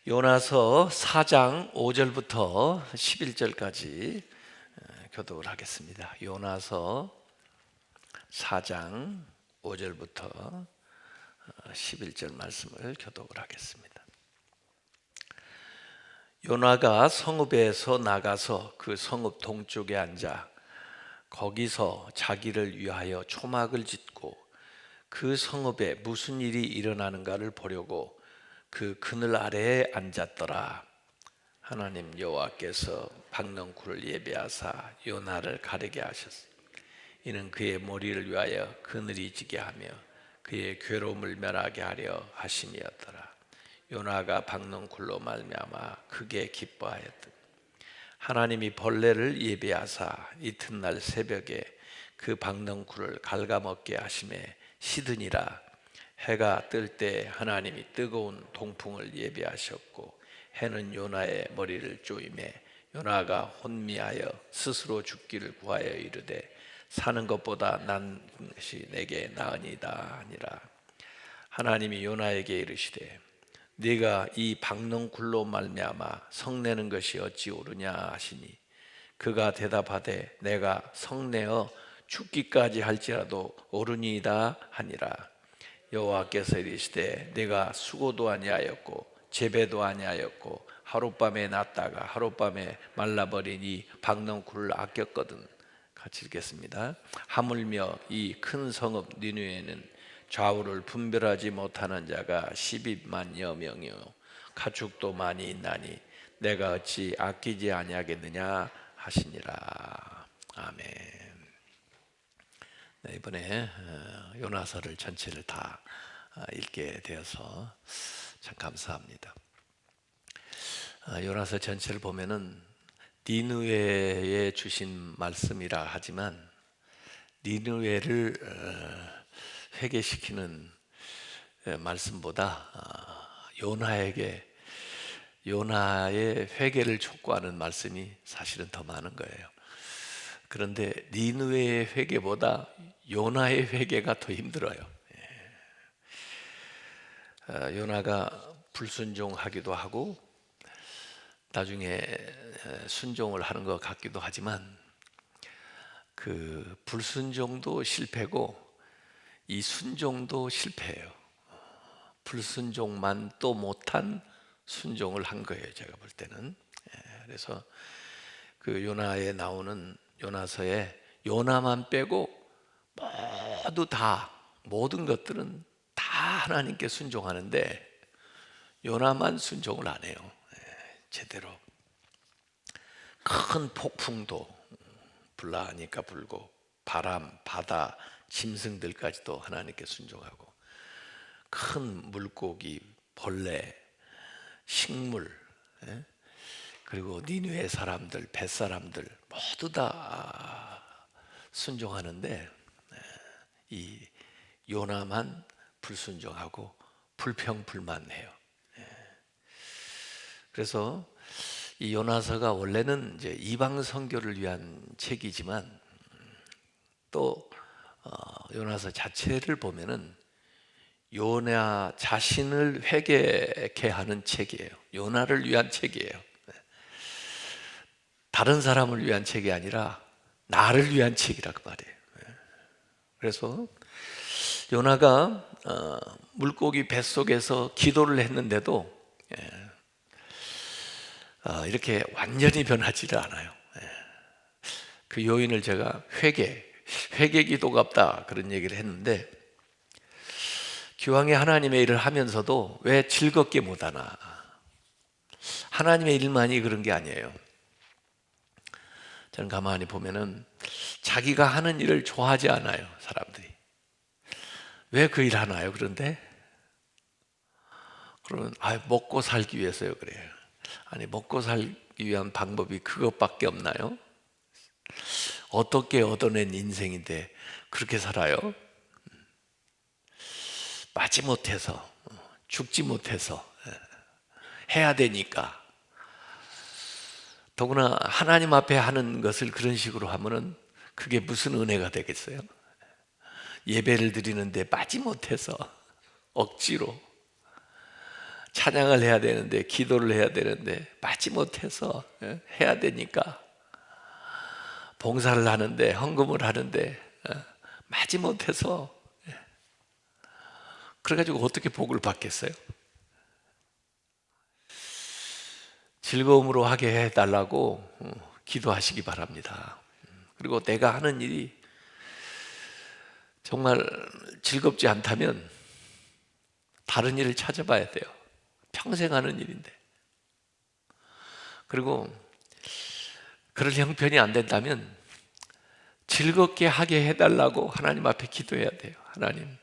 요나서 4장 5절부터 11절까지 교독을 하겠습니다. 요나서 4장 5절부터 11절 말씀을 교독을 하겠습니다. 요나가 성읍에서 나가서 그 성읍 동쪽에 앉아 거기서 자기를 위하여 초막을 짓고 그 성읍에 무슨 일이 일어나는가를 보려고 그 그늘 아래에 앉았더라. 하나님 여호와께서 박넝쿨을 예비하사 요나를 가르게 하셨으니 이는 그의 머리를 위하여 그늘이 지게 하며 그의 괴로움을 멸하게 하려 하심이었더라. 요나가 박넝쿨로 말미암아 크게 기뻐하였더니 하나님이 벌레를 예비하사 이튿날 새벽에 그 박넝쿨을 갉아먹게 하심에 시드니라. 해가 뜰 때 하나님이 뜨거운 동풍을 예비하셨고 해는 요나의 머리를 쪼이매 요나가 혼미하여 스스로 죽기를 구하여 이르되 사는 것보다 난 것이 내게 나으니이다 하니라. 하나님이 요나에게 이르시되 네가 이 박넝쿨로 말미암아 성내는 것이 어찌 옳으냐 하시니 그가 대답하되 내가 성내어 죽기까지 할지라도 옳으니이다 하니라. 여호와께서 이르시되 네가 수고도 아니하였고 재배도 아니하였고 하룻밤에 났다가 하룻밤에 말라버리니 박넝쿨을 아꼈거든. 같이 읽겠습니다. 하물며 이 큰 성읍 니느웨는 좌우를 분별하지 못하는 자가 12만여 명이요 가축도 많이 있나니 내가 어찌 아끼지 아니하겠느냐 하시니라. 아멘. 네, 이번에 요나서를 전체를 다 읽게 되어서 참 감사합니다. 요나서 전체를 보면은 니느웨에 주신 말씀이라 하지만 니느웨를 회개시키는 말씀보다 요나의 회개를 촉구하는 말씀이 사실은 더 많은 거예요. 그런데 니느웨의 회개보다 요나의 회개가 더 힘들어요. 요나가 불순종하기도 하고 나중에 순종을 하는 것 같기도 하지만 그 불순종도 실패고 이 순종도 실패예요. 불순종만 또 못한 순종을 한 거예요. 제가 볼 때는. 그래서 그 요나에 나오는 요나서에 요나만 빼고 모두 다 모든 것들은 다 하나님께 순종하는데 요나만 순종을 안 해요. 제대로. 큰 폭풍도 불나니까 불고 바람, 바다, 짐승들까지도 하나님께 순종하고 큰 물고기, 벌레, 식물, 그리고 니느웨 사람들, 벳사람들 모두 다 순종하는데 이 요나만 불순종하고 불평불만해요. 그래서 이 요나서가 원래는 이제 이방 선교를 위한 책이지만 또 요나서 자체를 보면은 요나 자신을 회개케 하는 책이에요. 요나를 위한 책이에요. 다른 사람을 위한 책이 아니라 나를 위한 책이라 그 말이에요. 그래서 요나가 물고기 뱃속에서 기도를 했는데도 이렇게 완전히 변하지를 않아요. 그 요인을 제가 회개 기도가 없다 그런 얘기를 했는데 기왕에 하나님의 일을 하면서도 왜 즐겁게 못하나. 하나님의 일만이 그런 게 아니에요. 저는 가만히 보면은 자기가 하는 일을 좋아하지 않아요. 사람들이 왜 그 일 하나요? 그런데 그러면 먹고 살기 위해서요. 그래요. 아니 먹고 살기 위한 방법이 그것밖에 없나요? 어떻게 얻어낸 인생인데 그렇게 살아요? 마지 못해서 죽지 못해서 해야 되니까. 더구나 하나님 앞에 하는 것을 그런 식으로 하면은 그게 무슨 은혜가 되겠어요? 예배를 드리는데 빠지 못해서 억지로 찬양을 해야 되는데, 기도를 해야 되는데 마지 못해서 해야 되니까, 봉사를 하는데, 헌금을 하는데 마지 못해서, 그래가지고 어떻게 복을 받겠어요? 즐거움으로 하게 해달라고 기도하시기 바랍니다. 그리고 내가 하는 일이 정말 즐겁지 않다면 다른 일을 찾아봐야 돼요. 평생 하는 일인데. 그리고 그럴 형편이 안 된다면 즐겁게 하게 해달라고 하나님 앞에 기도해야 돼요. 하나님,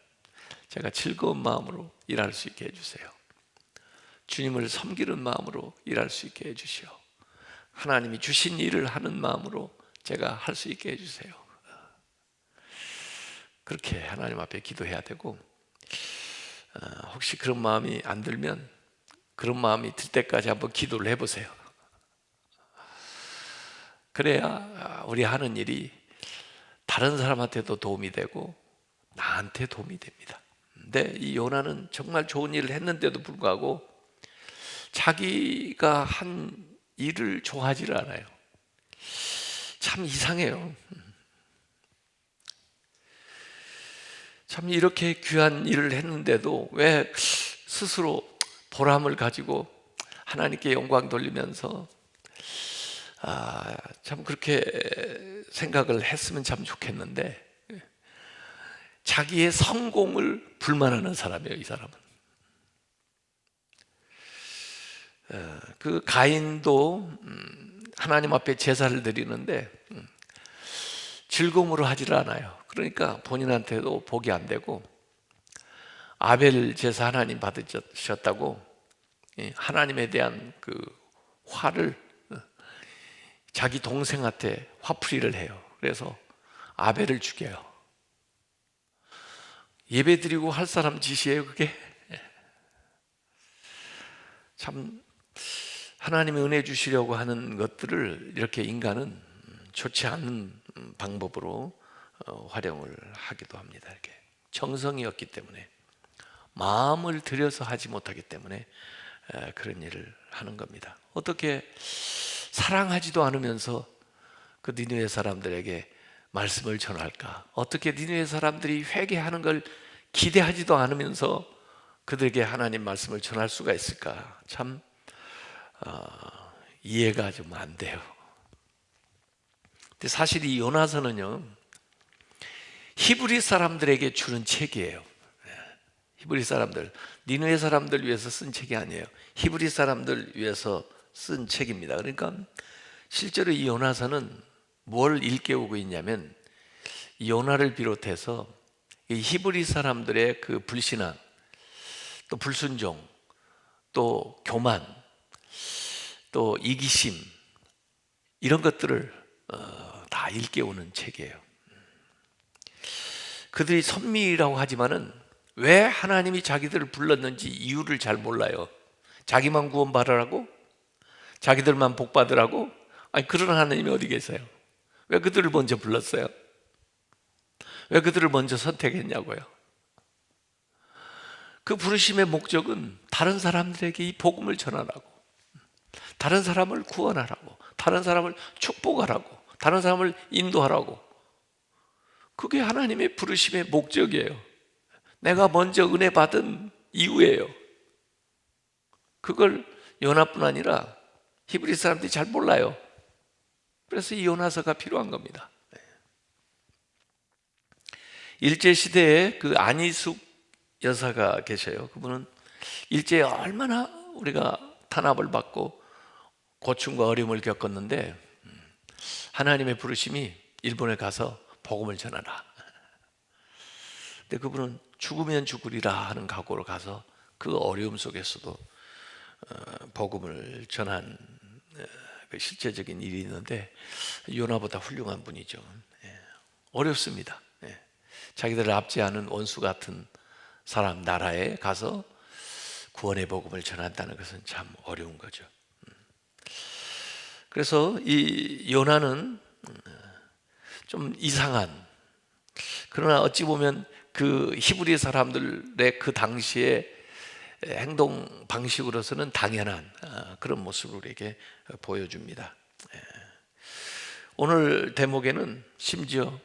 제가 즐거운 마음으로 일할 수 있게 해주세요. 주님을 섬기는 마음으로 일할 수 있게 해주시오. 하나님이 주신 일을 하는 마음으로 제가 할 수 있게 해주세요. 그렇게 하나님 앞에 기도해야 되고, 혹시 그런 마음이 안 들면 그런 마음이 들 때까지 한번 기도를 해보세요. 그래야 우리 하는 일이 다른 사람한테도 도움이 되고 나한테 도움이 됩니다. 근데 이 요나는 정말 좋은 일을 했는데도 불구하고 자기가 한 일을 좋아하지를 않아요. 참 이상해요. 참 이렇게 귀한 일을 했는데도 왜 스스로 보람을 가지고 하나님께 영광 돌리면서 참 그렇게 생각을 했으면 참 좋겠는데, 자기의 성공을 불만하는 사람이에요, 이 사람은. 그 가인도 하나님 앞에 제사를 드리는데 즐거움으로 하지를 않아요. 그러니까 본인한테도 복이 안 되고, 아벨 제사 하나님 받으셨다고 하나님에 대한 그 화를 자기 동생한테 화풀이를 해요. 그래서 아벨을 죽여요. 예배 드리고 할 사람 짓이에요, 그게? 참 하나님의 은혜 주시려고 하는 것들을 이렇게 인간은 좋지 않은 방법으로 활용을 하기도 합니다. 이렇게 정성이 없기 때문에, 마음을 들여서 하지 못하기 때문에 그런 일을 하는 겁니다. 어떻게 사랑하지도 않으면서 그 니느웨 사람들에게 말씀을 전할까? 어떻게 니느웨 사람들이 회개하는 걸 기대하지도 않으면서 그들에게 하나님 말씀을 전할 수가 있을까? 참 이해가 좀 안 돼요. 근데 사실 이 요나서는요, 히브리 사람들에게 주는 책이에요. 히브리 사람들, 니느웨 사람들 위해서 쓴 책이 아니에요. 히브리 사람들 위해서 쓴 책입니다. 그러니까 실제로 이 요나서는 뭘 일깨우고 있냐면, 이 요나를 비롯해서 이 히브리 사람들의 그 불신앙, 또 불순종, 또 교만, 또 이기심, 이런 것들을 다 일깨우는 책이에요. 그들이 선미라고 하지만은 왜 하나님이 자기들을 불렀는지 이유를 잘 몰라요. 자기만 구원받으라고? 자기들만 복받으라고? 아니, 그런 하나님이 어디 계세요? 왜 그들을 먼저 불렀어요? 왜 그들을 먼저 선택했냐고요? 그 부르심의 목적은 다른 사람들에게 이 복음을 전하라고, 다른 사람을 구원하라고, 다른 사람을 축복하라고, 다른 사람을 인도하라고. 그게 하나님의 부르심의 목적이에요. 내가 먼저 은혜 받은 이유예요. 그걸 요나뿐 아니라 히브리 사람들이 잘 몰라요. 그래서 이 요나서가 필요한 겁니다. 일제시대에 그 안희숙 여사가 계셔요. 그분은 일제에 얼마나 우리가 탄압을 받고 고충과 어려움을 겪었는데, 하나님의 부르심이 일본에 가서 복음을 전하라. 근데 그분은 죽으면 죽으리라 하는 각오로 가서 그 어려움 속에서도 복음을 전한 그 실제적인 일이 있는데, 요나보다 훌륭한 분이죠. 어렵습니다. 자기들을 압제하는 원수 같은 사람 나라에 가서 구원의 복음을 전한다는 것은 참 어려운 거죠. 그래서 이 요나는 좀 이상한, 그러나 어찌 보면 그 히브리 사람들의 그 당시에 행동 방식으로서는 당연한 그런 모습을 우리에게 보여줍니다. 오늘 대목에는 심지어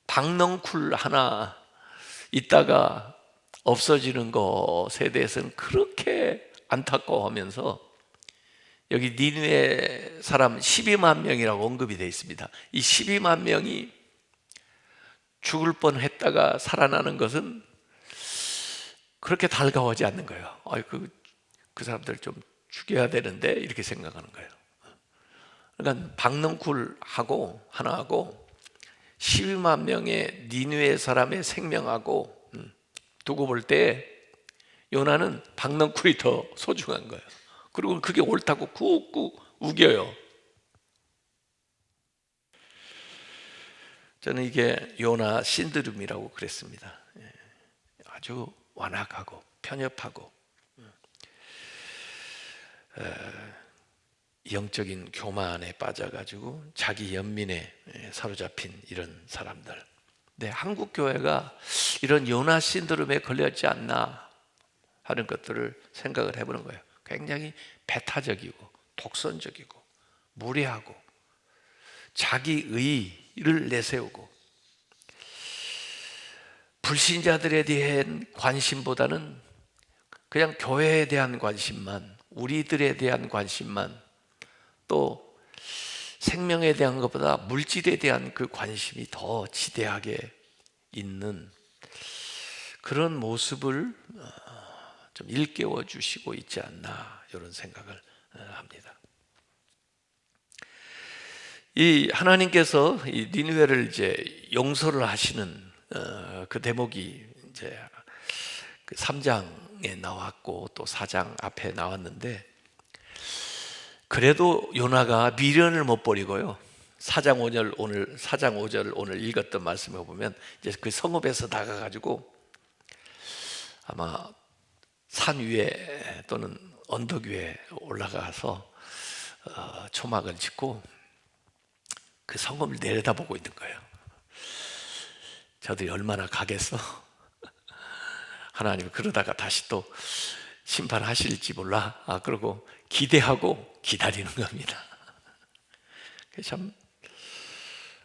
박넝쿨 하나 있다가 없어지는 것에 대해서는 그렇게 안타까워하면서 여기 니느웨 사람 12만 명이라고 언급이 되어 있습니다. 이 12만 명이 죽을 뻔했다가 살아나는 것은 그렇게 달가워하지 않는 거예요. 그 사람들 좀 죽여야 되는데 이렇게 생각하는 거예요. 그러니까 박넝쿨하고 하나하고 12만 명의 니느웨 사람의 생명하고 두고 볼 때 요나는 박넝쿨이 더 소중한 거예요. 그리고 그게 옳다고 꾹꾹 우겨요. 저는 이게 요나 신드롬이라고 그랬습니다. 아주 완악하고 편협하고 영적인 교만에 빠져가지고 자기 연민에 사로잡힌 이런 사람들. 근데 한국 교회가 이런 요나 신드롬에 걸렸지 않나 하는 것들을 생각을 해보는 거예요. 굉장히 배타적이고 독선적이고 무례하고 자기 의를 내세우고 불신자들에 대한 관심보다는 그냥 교회에 대한 관심만, 우리들에 대한 관심만, 또 생명에 대한 것보다 물질에 대한 그 관심이 더 지대하게 있는 그런 모습을 좀 일깨워 주시고 있지 않나 이런 생각을 합니다. 이 하나님께서 이 니느웨를 이제 용서를 하시는 그 대목이 이제 그 3장에 나왔고 또 4장 앞에 나왔는데, 그래도 요나가 미련을 못 버리고요. 4장 5절 오늘 읽었던 말씀에 보면 이제 그 성읍에서 나가가지고 아마 산 위에 또는 언덕 위에 올라가서 초막을 짓고 그 성읍을 내려다보고 있는 거예요. 저들이 얼마나 가겠어? 하나님 그러다가 다시 또 심판하실지 몰라. 그러고 기대하고 기다리는 겁니다. 참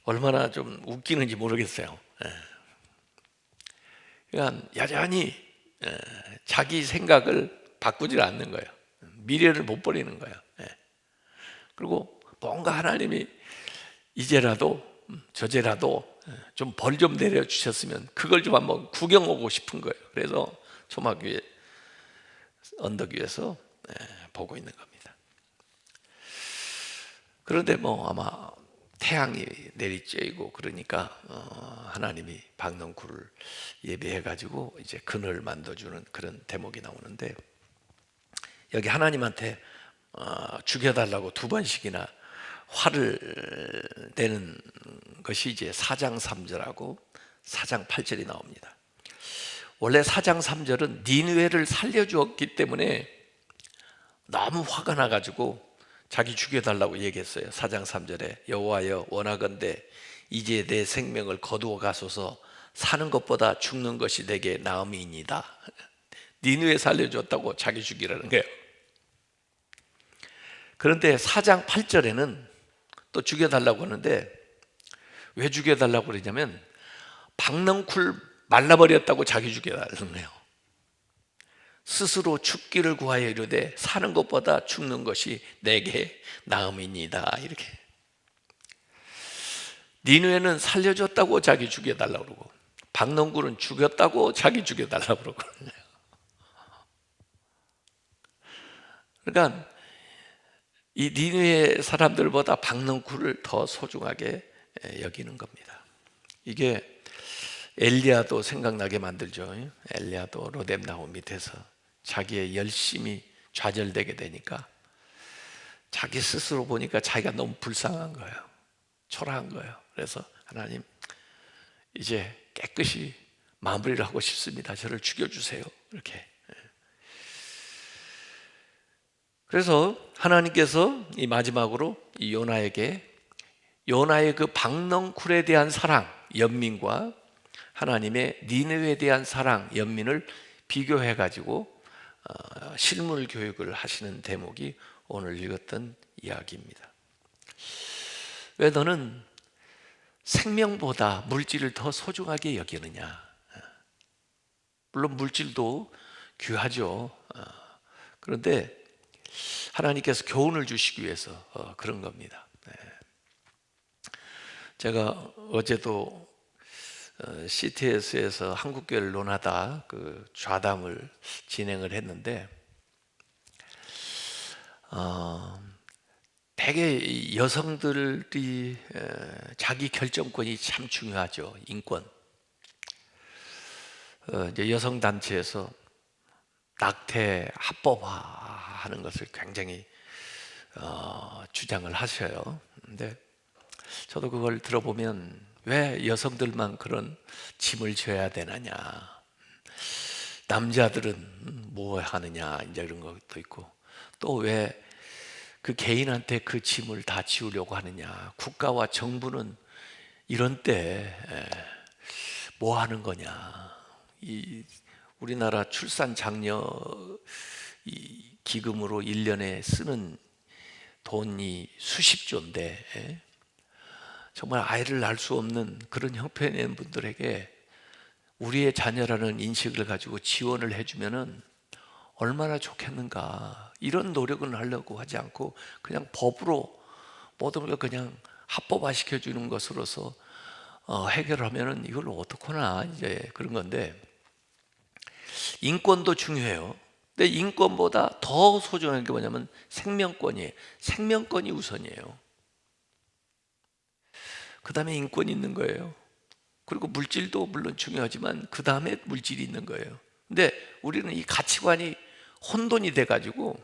얼마나 좀 웃기는지 모르겠어요. 그러니까 여전히 자기 생각을 바꾸질 않는 거예요. 미래를 못 버리는 거예요. 그리고 뭔가 하나님이 이제라도 저제라도 좀 벌 좀 내려주셨으면 그걸 좀 한번 구경 오고 싶은 거예요. 그래서 초막 위에 언덕 위에서 보고 있는 겁니다. 그런데 뭐 아마 태양이 내리쬐고 그러니까 하나님이 박넝쿨을 예배해가지고 이제 그늘 만들어주는 그런 대목이 나오는데, 여기 하나님한테 죽여달라고 2번씩이나 화를 내는 것이 이제 4장 3절하고 4장 8절이 나옵니다. 원래 4장 3절은 니느웨를 살려주었기 때문에 너무 화가 나가지고 자기 죽여달라고 얘기했어요. 4장 3절에 여호와여 원하건대 이제 내 생명을 거두어 가소서, 사는 것보다 죽는 것이 내게 나음이니이다. 니느웨 살려줬다고 자기 죽이라는 거예요. 그런데 4장 8절에는 또 죽여달라고 하는데, 왜 죽여달라고 그러냐면 박넝쿨 말라버렸다고 자기 죽여달라는 거예요. 스스로 죽기를 구하여 이르되 사는 것보다 죽는 것이 내게 나음이니이다. 이렇게 니느웨는 살려줬다고 자기 죽여달라고 그러고 박넝쿨은 죽였다고 자기 죽여달라고 그러고. 그러니까 이 니느웨 사람들보다 박넝쿨을 더 소중하게 여기는 겁니다. 이게 엘리야도 생각나게 만들죠. 엘리야도 로뎀나무 밑에서 자기의 열심이 좌절되게 되니까 자기 스스로 보니까 자기가 너무 불쌍한 거예요. 초라한 거예요. 그래서 하나님 이제 깨끗이 마무리를 하고 싶습니다. 저를 죽여주세요. 이렇게. 그래서 하나님께서 이 마지막으로 이 요나에게 요나의 그 박넝쿨에 대한 사랑, 연민과 하나님의 니느웨에 대한 사랑, 연민을 비교해 가지고 실물 교육을 하시는 대목이 오늘 읽었던 이야기입니다. 왜 너는 생명보다 물질을 더 소중하게 여기느냐? 물론 물질도 귀하죠. 그런데 하나님께서 교훈을 주시기 위해서 그런 겁니다. 제가 어제도 CTS에서 한국교회를 논하다 그 좌담을 진행을 했는데 대개 여성들이 자기 결정권이 참 중요하죠. 인권. 이제 여성 단체에서 낙태 합법화하는 것을 굉장히 주장을 하셔요. 근데 저도 그걸 들어보면 왜 여성들만 그런 짐을 져야 되느냐? 남자들은 뭐 하느냐? 이제 이런 것도 있고 또 왜 그 개인한테 그 짐을 다 지우려고 하느냐? 국가와 정부는 이런 때 뭐 하는 거냐? 이 우리나라 출산 장려 이 기금으로 1년에 쓰는 돈이 수십조인데 정말 아이를 낳을 수 없는 그런 형편에 있는 분들에게 우리의 자녀라는 인식을 가지고 지원을 해주면은 얼마나 좋겠는가. 이런 노력은 하려고 하지 않고 그냥 법으로 모든 걸 그냥 합법화 시켜주는 것으로서 해결하면은 이걸 어떡하나 이제 그런 건데 인권도 중요해요. 근데 인권보다 더 소중한 게 뭐냐면 생명권이에요. 생명권이 우선이에요. 그 다음에 인권이 있는 거예요. 그리고 물질도 물론 중요하지만 그 다음에 물질이 있는 거예요. 근데 우리는 이 가치관이 혼돈이 돼가지고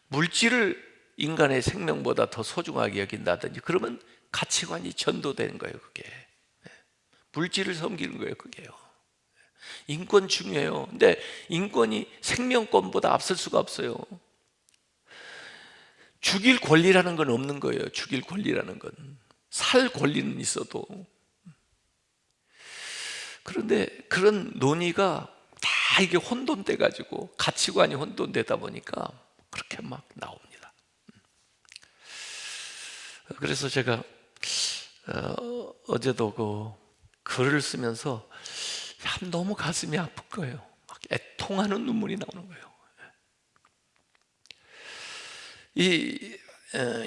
물질을 인간의 생명보다 더 소중하게 여긴다든지 그러면 가치관이 전도되는 거예요. 그게 물질을 섬기는 거예요. 그게요. 인권 중요해요. 근데 인권이 생명권보다 앞설 수가 없어요. 죽일 권리라는 건 없는 거예요. 죽일 권리라는 건. 살 권리는 있어도. 그런데 그런 논의가 다 이게 혼돈돼 가지고 가치관이 혼돈되다 보니까 그렇게 막 나옵니다. 그래서 제가 어제도 그 글을 쓰면서 참 너무 가슴이 아픈 거예요. 막 애통하는 눈물이 나오는 거예요. 이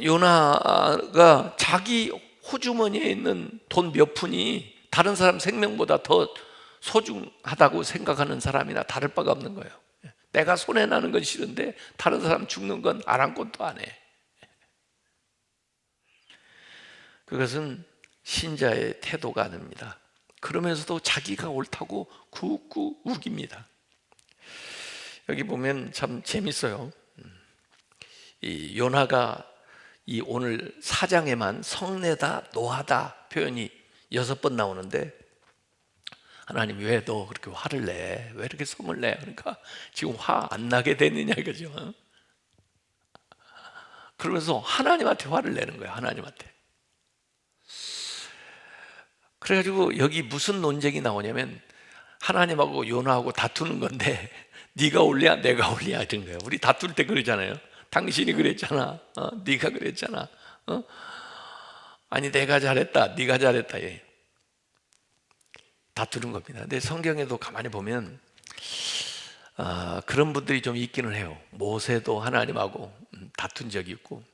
요나가 자기 호주머니에 있는 돈 몇 푼이 다른 사람 생명보다 더 소중하다고 생각하는 사람이나 다를 바가 없는 거예요. 내가 손해나는 건 싫은데 다른 사람 죽는 건 아랑곳도 안 해. 그것은 신자의 태도가 아닙니다. 그러면서도 자기가 옳다고 꾹꾹 우깁니다. 여기 보면 참 재밌어요. 이 요나가 이 오늘 4장에만 성내다 노하다 표현이 6번 나오는데 하나님 왜 너 그렇게 화를 내? 왜 이렇게 성을 내? 그러니까 지금 화 안 나게 되느냐 이거죠. 그러면서 하나님한테 화를 내는 거예요. 하나님한테. 그래가지고 여기 무슨 논쟁이 나오냐면 하나님하고 요나하고 다투는 건데 네가 옳냐 내가 옳냐 이런 거예요. 우리 다툴 때 그러잖아요. 당신이 그랬잖아. 네가 그랬잖아. 아니 내가 잘했다. 네가 잘했다. 예. 다투는 겁니다. 근데 성경에도 가만히 보면 그런 분들이 좀 있기는 해요. 모세도 하나님하고 다툰 적이 있고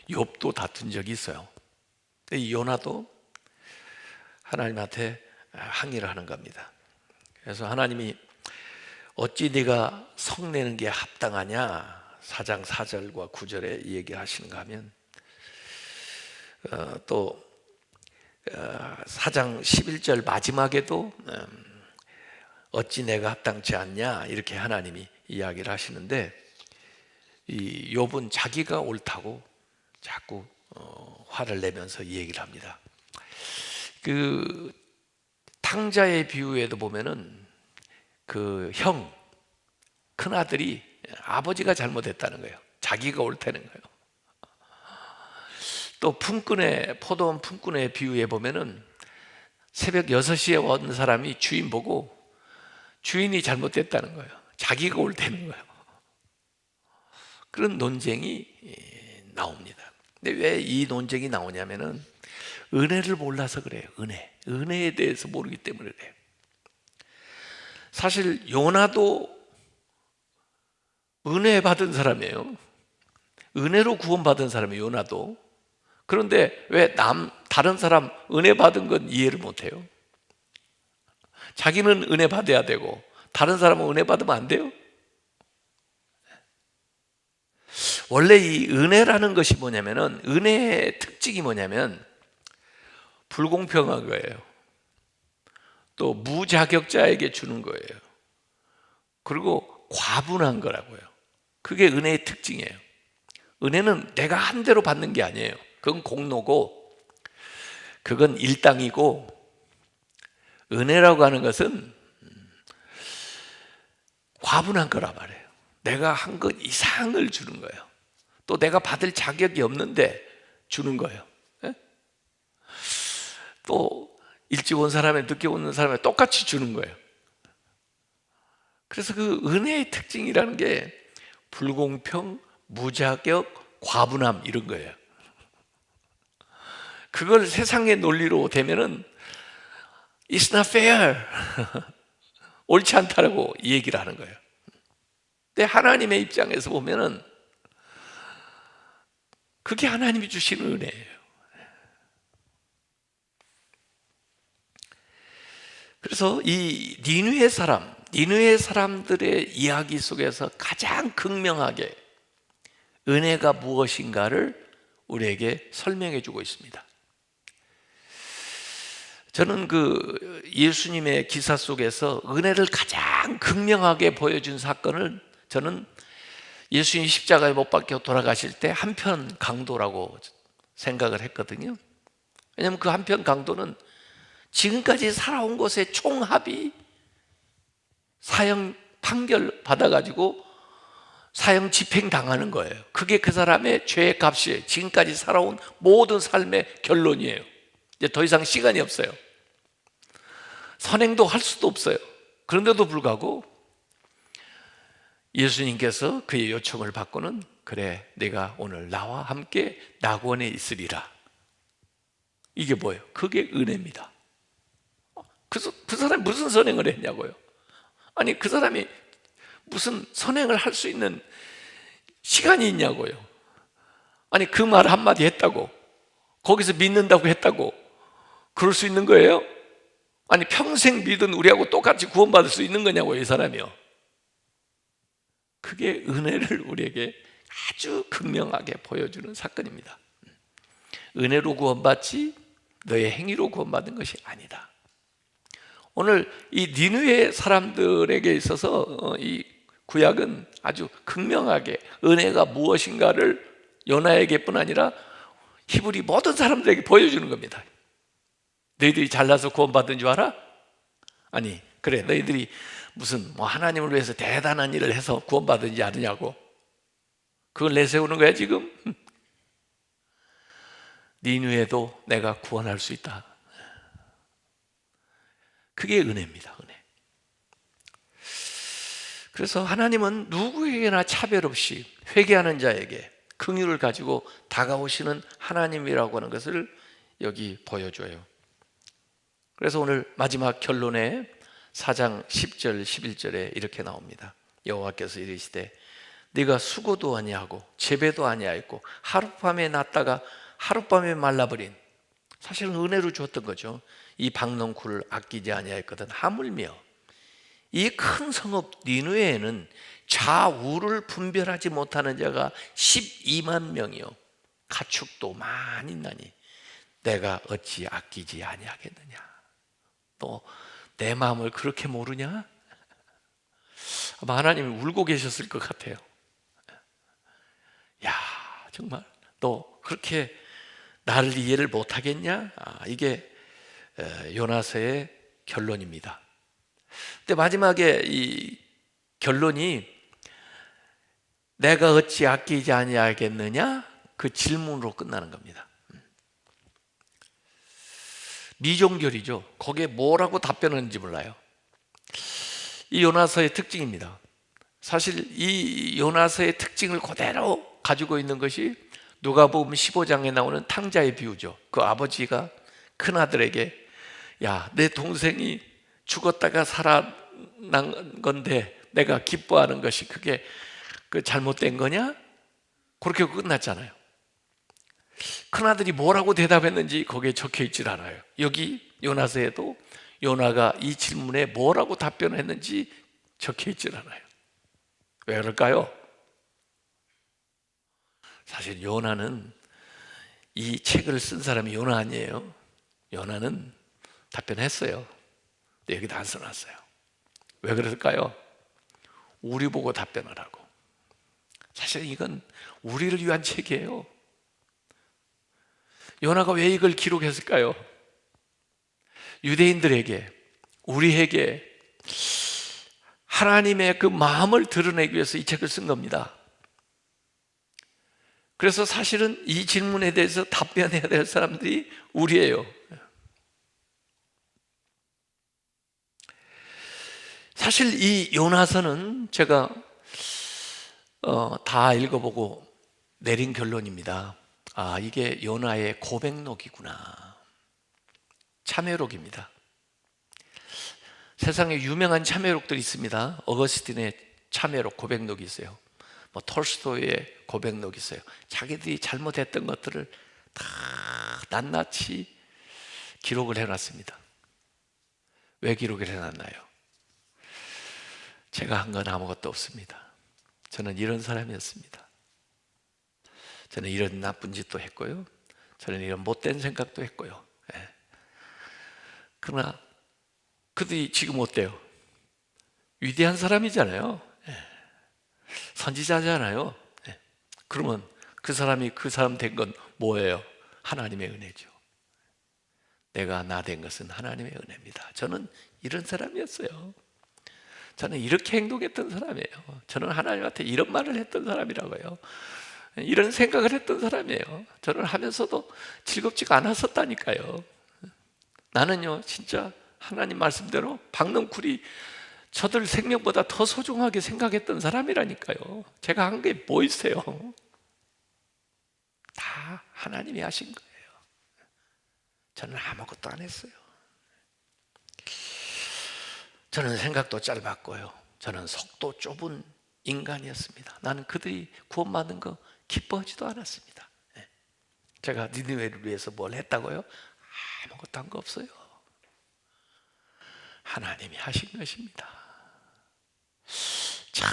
욥도 다툰 적이 있어요. 이 요나도 하나님한테 항의를 하는 겁니다. 그래서 하나님이 어찌 네가 성내는 게 합당하냐 4장 4절과 9절에 얘기하시는가 하면 또 4장 11절 마지막에도 어찌 내가 합당치 않냐 이렇게 하나님이 이야기를 하시는데 이 욥은 자기가 옳다고 자꾸 화를 내면서 이 얘기를 합니다. 그 탕자의 비유에도 보면은 그 형 큰아들이 아버지가 잘못했다는 거예요. 자기가 옳다는 거예요. 또 품꾼의 포도원 품꾼의 비유에 보면은 새벽 6시에 온 사람이 주인 보고 주인이 잘못됐다는 거예요. 자기가 옳다는 거예요. 그런 논쟁이 나옵니다. 근데 왜 이 논쟁이 나오냐면은 은혜를 몰라서 그래요. 은혜에 대해서 모르기 때문에 그래요. 사실 요나도 은혜 받은 사람이에요. 은혜로 구원받은 사람이에요, 요나도. 그런데 왜 다른 사람 은혜 받은 건 이해를 못해요? 자기는 은혜 받아야 되고 다른 사람은 은혜 받으면 안 돼요? 원래 이 은혜라는 것이 뭐냐면은, 은혜의 특징이 뭐냐면 불공평한 거예요. 또 무자격자에게 주는 거예요. 그리고 과분한 거라고요. 그게 은혜의 특징이에요. 은혜는 내가 한 대로 받는 게 아니에요. 그건 공로고, 그건 일당이고, 은혜라고 하는 것은 과분한 거란 말이에요. 내가 한 것 이상을 주는 거예요. 또 내가 받을 자격이 없는데 주는 거예요. 예? 또 일찍 온 사람에 늦게 오는 사람에 똑같이 주는 거예요. 그래서 그 은혜의 특징이라는 게 불공평, 무자격, 과분함 이런 거예요. 그걸 세상의 논리로 되면은 It's not fair. 옳지 않다라고 얘기를 하는 거예요. 근데 하나님의 입장에서 보면은 그게 하나님이 주시는 은혜예요. 그래서 이 니느웨 사람들의 이야기 속에서 가장 극명하게 은혜가 무엇인가를 우리에게 설명해 주고 있습니다. 저는 그 예수님의 기사 속에서 은혜를 가장 극명하게 보여준 사건을 저는 예수님 십자가에 못 박혀 돌아가실 때 한편 강도라고 생각을 했거든요. 왜냐하면 그 한편 강도는 지금까지 살아온 것의 총합이 사형 판결 받아가지고 사형 집행 당하는 거예요. 그게 그 사람의 죄의 값이에요. 지금까지 살아온 모든 삶의 결론이에요. 이제 더 이상 시간이 없어요. 선행도 할 수도 없어요. 그런데도 불구하고 예수님께서 그의 요청을 받고는, 그래, 내가 오늘 나와 함께 낙원에 있으리라. 이게 뭐예요? 그게 은혜입니다. 그 사람이 무슨 선행을 했냐고요? 아니, 그 사람이 무슨 선행을 할 수 있는 시간이 있냐고요? 아니, 그 말 한마디 했다고, 거기서 믿는다고 했다고 그럴 수 있는 거예요? 아니, 평생 믿은 우리하고 똑같이 구원받을 수 있는 거냐고요, 이 사람이요. 그게 은혜를 우리에게 아주 극명하게 보여주는 사건입니다. 은혜로 구원받지 너의 행위로 구원받은 것이 아니다. 오늘 이 니느웨 사람들에게 있어서 이 구약은 아주 극명하게 은혜가 무엇인가를 요나에게뿐 아니라 히브리 모든 사람들에게 보여주는 겁니다. 너희들이 잘나서 구원받은 줄 알아? 아니, 그래, 너희들이 무슨 하나님을 위해서 대단한 일을 해서 구원받은지 아느냐고. 그걸 내세우는 거야 지금? 니느웨도 내가 구원할 수 있다. 그게 은혜입니다. 은혜. 그래서 하나님은 누구에게나 차별 없이 회개하는 자에게 긍휼을 가지고 다가오시는 하나님이라고 하는 것을 여기 보여줘요. 그래서 오늘 마지막 결론에 4장 10절 11절에 이렇게 나옵니다. 여호와께서 이르시되 네가 수고도 아니하고 재배도 아니하였고 하룻밤에 났다가 하룻밤에 말라버린, 사실은 은혜로 주었던 거죠. 이 박농쿨을 아끼지 아니하였거든. 하물며 이 큰 성읍 니느웨에는 좌우를 분별하지 못하는 자가 12만 명이요 가축도 많이 있나니 내가 어찌 아끼지 아니하겠느냐. 또 내 마음을 그렇게 모르냐? 아마 하나님이 울고 계셨을 것 같아요. 야, 정말 너 그렇게 나를 이해를 못하겠냐? 이게 요나서의 결론입니다. 근데 마지막에 이 결론이 내가 어찌 아끼지 아니하겠느냐? 그 질문으로 끝나는 겁니다. 미종결이죠. 거기에 뭐라고 답변하는지 몰라요. 이 요나서의 특징입니다. 사실 이 요나서의 특징을 그대로 가지고 있는 것이 누가복음 15장에 나오는 탕자의 비유죠. 그 아버지가 큰아들에게 야, 내 동생이 죽었다가 살아난 건데 내가 기뻐하는 것이 그게 그 잘못된 거냐? 그렇게 끝났잖아요. 큰아들이 뭐라고 대답했는지 거기에 적혀 있질 않아요. 여기 요나서에도 요나가 이 질문에 뭐라고 답변했는지 적혀 있질 않아요. 왜 그럴까요? 사실 요나는, 이 책을 쓴 사람이 요나 아니에요. 요나는 답변했어요. 근데 여기다 안 써놨어요. 왜 그럴까요? 우리 보고 답변하라고. 사실 이건 우리를 위한 책이에요. 요나가 왜 이걸 기록했을까요? 유대인들에게, 우리에게 하나님의 그 마음을 드러내기 위해서 이 책을 쓴 겁니다. 그래서 사실은 이 질문에 대해서 답변해야 될 사람들이 우리예요. 사실 이 요나서는 제가 다 읽어보고 내린 결론입니다. 아, 이게 요나의 고백록이구나. 참회록입니다. 세상에 유명한 참회록들이 있습니다. 어거스틴의 참회록, 고백록이 있어요. 뭐 톨스토이의 고백록이 있어요. 자기들이 잘못했던 것들을 다 낱낱이 기록을 해놨습니다. 왜 기록을 해놨나요? 제가 한 건 아무것도 없습니다. 저는 이런 사람이었습니다. 저는 이런 나쁜 짓도 했고요. 저는 이런 못된 생각도 했고요. 예. 그러나 그들이 지금 어때요? 위대한 사람이잖아요. 예. 선지자잖아요. 예. 그러면 그 사람이 그 사람 된 건 뭐예요? 하나님의 은혜죠. 내가 나 된 것은 하나님의 은혜입니다. 저는 이런 사람이었어요. 저는 이렇게 행동했던 사람이에요. 저는 하나님한테 이런 말을 했던 사람이라고요. 이런 생각을 했던 사람이에요. 저는 하면서도 즐겁지가 않았었다니까요. 나는요, 진짜 하나님 말씀대로 박넝쿨이 저들 생명보다 더 소중하게 생각했던 사람이라니까요. 제가 한 게 뭐 있어요? 다 하나님이 하신 거예요. 저는 아무것도 안 했어요. 저는 생각도 짧았고요. 저는 속도 좁은 인간이었습니다. 나는 그들이 구원받는 거 기뻐하지도 않았습니다. 제가 니느웨를 위해서 뭘 했다고요? 아무것도 한 거 없어요. 하나님이 하신 것입니다. 참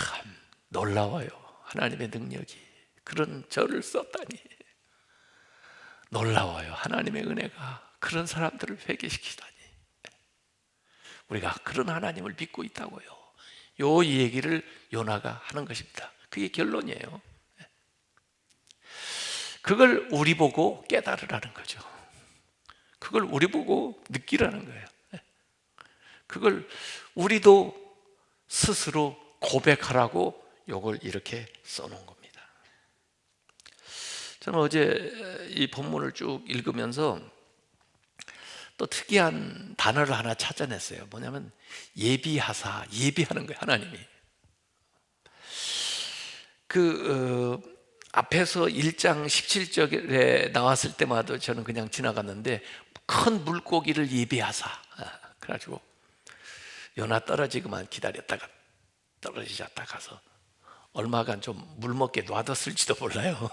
놀라워요. 하나님의 능력이 그런 저를 썼다니 놀라워요. 하나님의 은혜가 그런 사람들을 회개시키다니. 우리가 그런 하나님을 믿고 있다고요. 요 얘기를 요나가 하는 것입니다. 그게 결론이에요. 그걸 우리 보고 깨달으라는 거죠. 그걸 우리 보고 느끼라는 거예요. 그걸 우리도 스스로 고백하라고 요걸 이렇게 써놓은 겁니다. 저는 어제 이 본문을 쭉 읽으면서 또 특이한 단어를 하나 찾아냈어요. 뭐냐면 예비하사, 예비하는 거예요. 하나님이 앞에서 1장 17절에 나왔을 때마다 저는 그냥 지나갔는데 큰 물고기를 예비하사, 그래가지고 요나 떨어지기만 기다렸다가 떨어지지 않다 가서 얼마간 좀 물 먹게 놔뒀을지도 몰라요.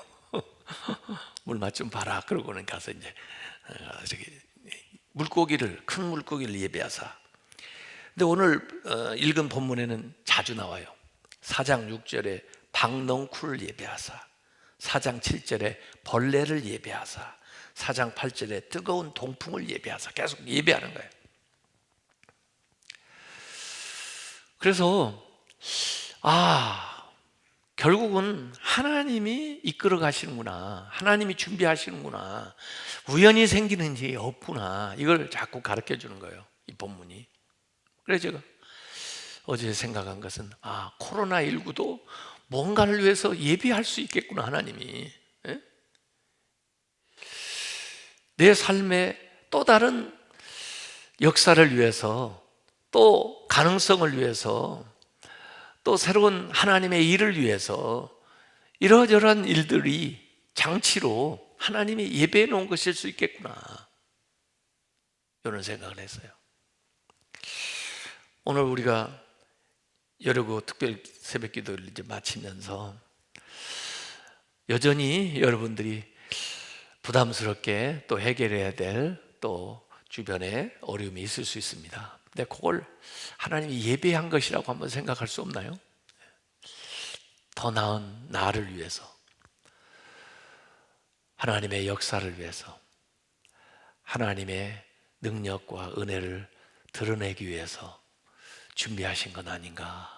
물맛 좀 봐라. 그러고는 가서 이제 큰 물고기를 예비하사. 근데 오늘 읽은 본문에는 자주 나와요. 4장 6절에 박넝쿨을 예비하사, 4장 7절에 벌레를 예비하사, 4장 8절에 뜨거운 동풍을 예비하사. 계속 예비하는 거예요. 그래서 결국은 하나님이 이끌어 가시는구나, 하나님이 준비하시는구나, 우연히 생기는 일이 없구나, 이걸 자꾸 가르쳐 주는 거예요, 이 본문이. 그래서 제가 어제 생각한 것은 코로나19도 뭔가를 위해서 예비할 수 있겠구나, 하나님이. 예? 내 삶의 또 다른 역사를 위해서, 또 가능성을 위해서, 또 새로운 하나님의 일을 위해서 이러저러한 일들이 장치로 하나님이 예배해 놓은 것일 수 있겠구나, 이런 생각을 했어요. 오늘 우리가 여러고 특별 새벽 기도를 이제 마치면서 여전히 여러분들이 부담스럽게 또 해결해야 될 또 주변에 어려움이 있을 수 있습니다. 근데 그걸 하나님이 예배한 것이라고 한번 생각할 수 없나요? 더 나은 나를 위해서, 하나님의 역사를 위해서, 하나님의 능력과 은혜를 드러내기 위해서 준비하신 건 아닌가,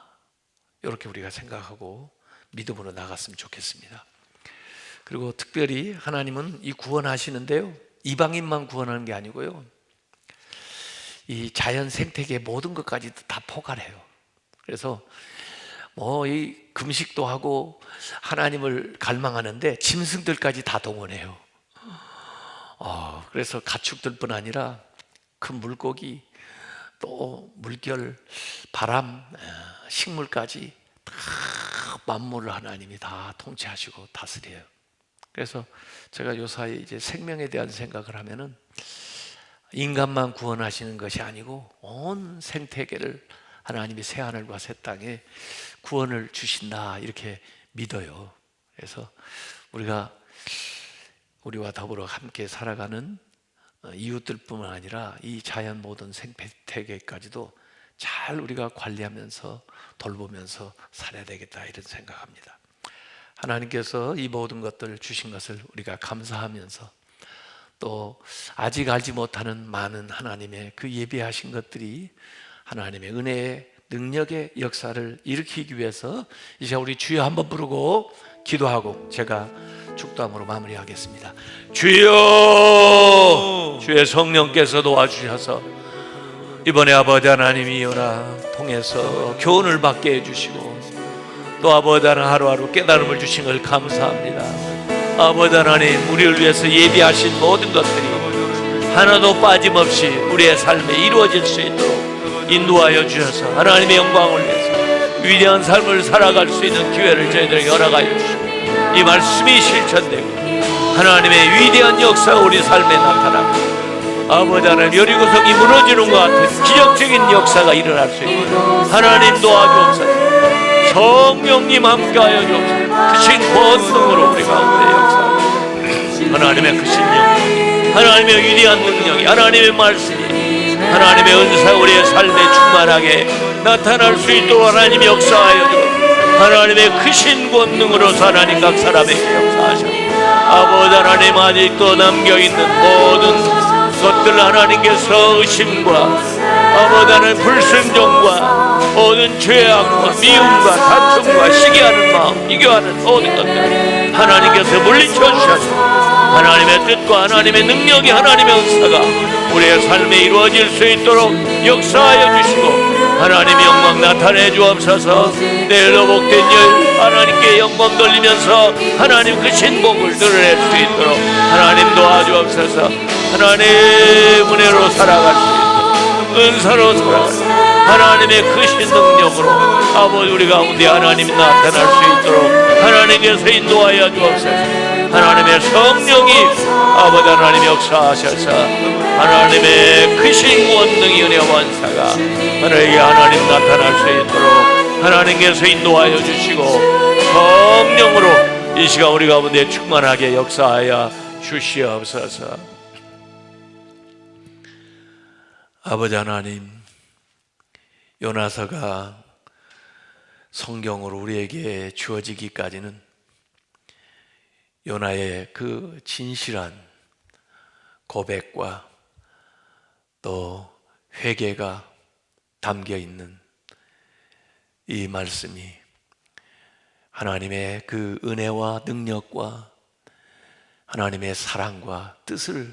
이렇게 우리가 생각하고 믿음으로 나갔으면 좋겠습니다. 그리고 특별히 하나님은 이 구원하시는데요, 이방인만 구원하는 게 아니고요, 이 자연 생태계 모든 것까지 다 포괄해요. 그래서 이 금식도 하고 하나님을 갈망하는데 짐승들까지 다 동원해요. 그래서 가축들뿐 아니라 큰 물고기, 또 물결, 바람, 식물까지 다 만물을 하나님이 다 통치하시고 다스려요. 그래서 제가 요사이 이제 생명에 대한 생각을 하면은 인간만 구원하시는 것이 아니고 온 생태계를 하나님이 새 하늘과 새 땅에 구원을 주신다, 이렇게 믿어요. 그래서 우리와 더불어 함께 살아가는 이웃들뿐만 아니라 이 자연 모든 생태계까지도 잘 우리가 관리하면서 돌보면서 살아야 되겠다, 이런 생각합니다. 하나님께서 이 모든 것들을 주신 것을 우리가 감사하면서 또 아직 알지 못하는 많은 하나님의 그 예비하신 것들이 하나님의 은혜의 능력의 역사를 일으키기 위해서 이제 우리 주여 한번 부르고 기도하고 제가 축도함으로 마무리하겠습니다. 주여, 주의 성령께서 도와주셔서 이번에 아버지 하나님이 요나 통해서 교훈을 받게 해주시고 또 아버지 하나님 하루하루 깨달음을 주신 걸 감사합니다. 아버지 하나님, 우리를 위해서 예비하신 모든 것들이 하나도 빠짐없이 우리의 삶에 이루어질 수 있도록 인도하여 주셔서 하나님의 영광을 위해서 위대한 삶을 살아갈 수 있는 기회를 저희들에게 허락하여 주시고 이 말씀이 실천되고 하나님의 위대한 역사가 우리 삶에 나타나고 아버지 하나님, 여리고성이 무너지는 것 같은 기적적인 역사가 일어날 수 있도록 하나님 도와주옵소서. 성령님 함께하여 주옵소서. 크신 권능으로 우리 가운데 역사하옵소서. 하나님의 크신 영광, 하나님의 위대한 능력이, 하나님의 말씀이, 하나님의 은사가 우리의 삶에 충만하게 나타날 수 있도록 하나님 역사하여 주옵소서. 하나님의 크신 권능으로서 하나님 각 사람에게 역사하셔서 아버지 하나님, 아직도 남겨있는 모든 것들 하나님께서 의심과 아버지 하나님 불순종과 모든 죄악과 미움과 다툼과 시기하는 마음, 비교하는 모든 것들 하나님께서 물리쳐 주셔서 하나님의 뜻과 하나님의 능력이, 하나님의 은사가 우리의 삶에 이루어질 수 있도록 역사하여 주시고 하나님의 영광 나타내 주옵소서. 내일도 복된 일 하나님께 영광 돌리면서 하나님 그 신복을 드러낼 수 있도록 하나님 도와주옵소서. 하나님 은혜로 살아갈 수 있도록, 은사로 살아갈 수 있도록 하나님의 크신 능력으로 아버지 우리 가운데 하나님이 나타날 수 있도록 하나님께서 인도하여 주옵소서. 하나님의 성령이 아버지 하나님 역사하셔서 하나님의 크신 권능이, 은혜와 원사가 하나님의 하나님 나타날 수 있도록 하나님께서 인도하여 주시고 성령으로 이 시간 우리 가운데 충만하게 역사하여 주시옵소서. 아버지 하나님, 요나서가 성경으로 우리에게 주어지기까지는 요나의 그 진실한 고백과 또 회개가 담겨 있는 이 말씀이 하나님의 그 은혜와 능력과 하나님의 사랑과 뜻을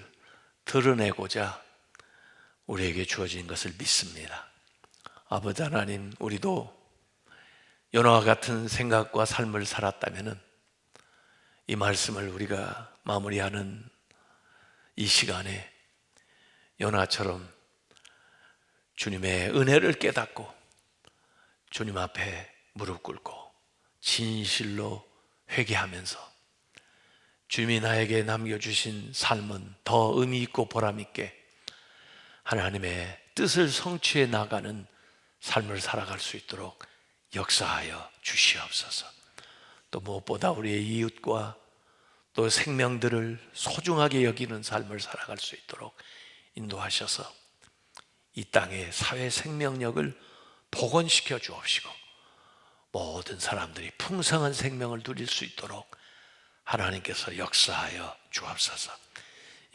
드러내고자 우리에게 주어진 것을 믿습니다. 아버지 하나님, 우리도 요나와 같은 생각과 삶을 살았다면 이 말씀을 우리가 마무리하는 이 시간에 요나처럼 주님의 은혜를 깨닫고 주님 앞에 무릎 꿇고 진실로 회개하면서 주님이 나에게 남겨주신 삶은 더 의미 있고 보람 있게 하나님의 뜻을 성취해 나가는 삶을 살아갈 수 있도록 역사하여 주시옵소서. 또 무엇보다 우리의 이웃과 또 생명들을 소중하게 여기는 삶을 살아갈 수 있도록 인도하셔서 이 땅의 사회 생명력을 복원시켜 주옵시고 모든 사람들이 풍성한 생명을 누릴 수 있도록 하나님께서 역사하여 주옵소서.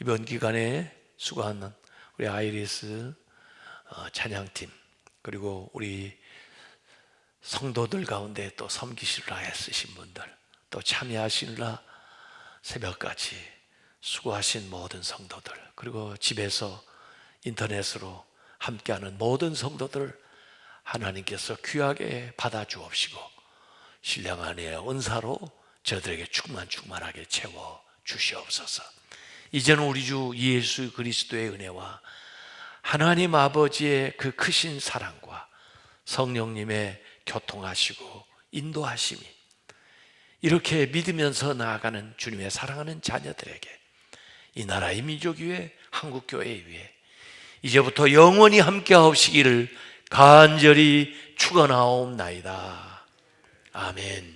이번 기간에 수고하는 우리 아이리스 찬양팀 그리고 우리 성도들 가운데 또 섬기시라 애쓰신 분들 또 참여하시느라 새벽까지 수고하신 모든 성도들 그리고 집에서 인터넷으로 함께하는 모든 성도들을 하나님께서 귀하게 받아주옵시고 신령 안에의 은사로 저들에게 충만하게 채워 주시옵소서. 이제는 우리 주 예수 그리스도의 은혜와 하나님 아버지의 그 크신 사랑과 성령님의 교통하시고 인도하심이 이렇게 믿으면서 나아가는 주님의 사랑하는 자녀들에게 이 나라 이 민족 위에 한국교회 위에 이제부터 영원히 함께하시기를 간절히 축원하옵나이다. 아멘.